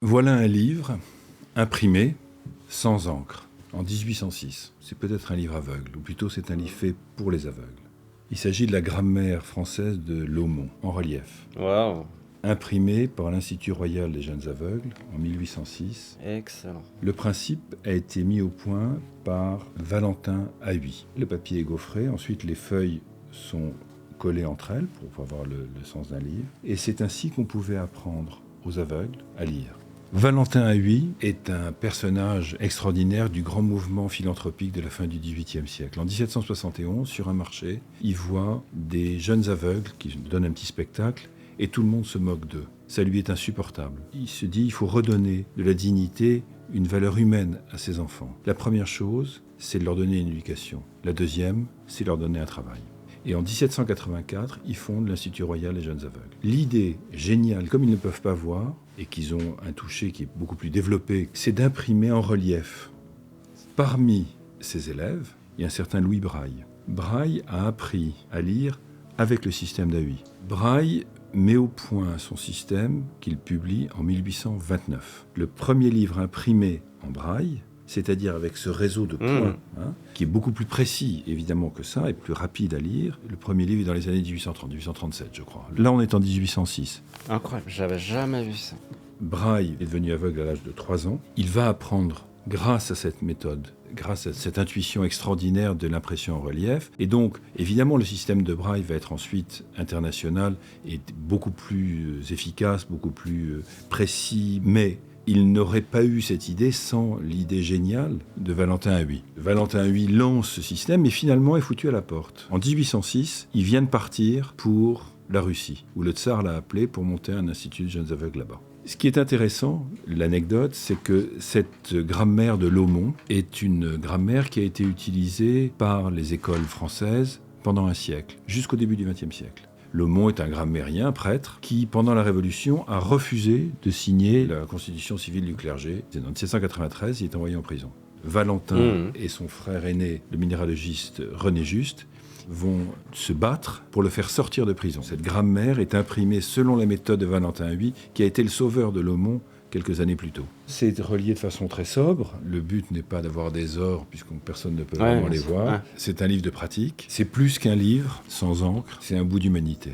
Voilà un livre imprimé sans encre en 1806. C'est peut-être un livre aveugle, ou plutôt c'est un livre fait pour les aveugles. Il s'agit de la grammaire française de Laumont, en relief. Waouh, Imprimé par l'Institut royal des jeunes aveugles en 1806. excellent. Le principe a été mis au point par Valentin Haüy. Le papier est gaufré, ensuite les feuilles sont collées entre elles pour avoir le sens d'un livre. Et c'est ainsi qu'on pouvait apprendre aux aveugles à lire. Valentin Haüy est un personnage extraordinaire du grand mouvement philanthropique de la fin du XVIIIe siècle. En 1771, sur un marché, il voit des jeunes aveugles qui donnent un petit spectacle et tout le monde se moque d'eux. Ça lui est insupportable. Il se dit il faut redonner de la dignité, une valeur humaine à ces enfants. La première chose, c'est de leur donner une éducation. La deuxième, c'est de leur donner un travail. Et en 1784, ils fondent l'Institut royal des jeunes aveugles. L'idée géniale, comme ils ne peuvent pas voir, et qu'ils ont un toucher qui est beaucoup plus développé, c'est d'imprimer en relief. Parmi ces élèves, il y a un certain Louis Braille. Braille a appris à lire avec le système d'Haüy. Braille met au point son système qu'il publie en 1829. Le premier livre imprimé en Braille, c'est-à-dire avec ce réseau de points, qui est beaucoup plus précis, évidemment, que ça, et plus rapide à lire. Le premier livre est dans les années 1830, 1837, je crois. Là, on est en 1806. Incroyable, j'avais jamais vu ça. Braille est devenu aveugle à l'âge de 3 ans. Il va apprendre, grâce à cette méthode, grâce à cette intuition extraordinaire de l'impression en relief. Et donc, évidemment, le système de Braille va être ensuite international et beaucoup plus efficace, beaucoup plus précis, mais il n'aurait pas eu cette idée sans l'idée géniale de Valentin Haüy. Valentin Haüy lance ce système et finalement est foutu à la porte. En 1806, il vient de partir pour la Russie, où le tsar l'a appelé pour monter un institut de jeunes aveugles là-bas. Ce qui est intéressant, l'anecdote, c'est que cette grammaire de Laumont est une grammaire qui a été utilisée par les écoles françaises pendant un siècle, jusqu'au début du XXe siècle. Laumont est un grammairien, prêtre, qui, pendant la Révolution, a refusé de signer la constitution civile du clergé. En 1793, il est envoyé en prison. Valentin et son frère aîné, le minéralogiste René Juste, vont se battre pour le faire sortir de prison. Cette grammaire est imprimée selon la méthode de Valentin Haüy, qui a été le sauveur de Laumont quelques années plus tôt. C'est relié de façon très sobre. Le but n'est pas d'avoir des ors, puisque personne ne peut vraiment les voir. C'est un livre de pratique. C'est plus qu'un livre sans encre, c'est un bout d'humanité.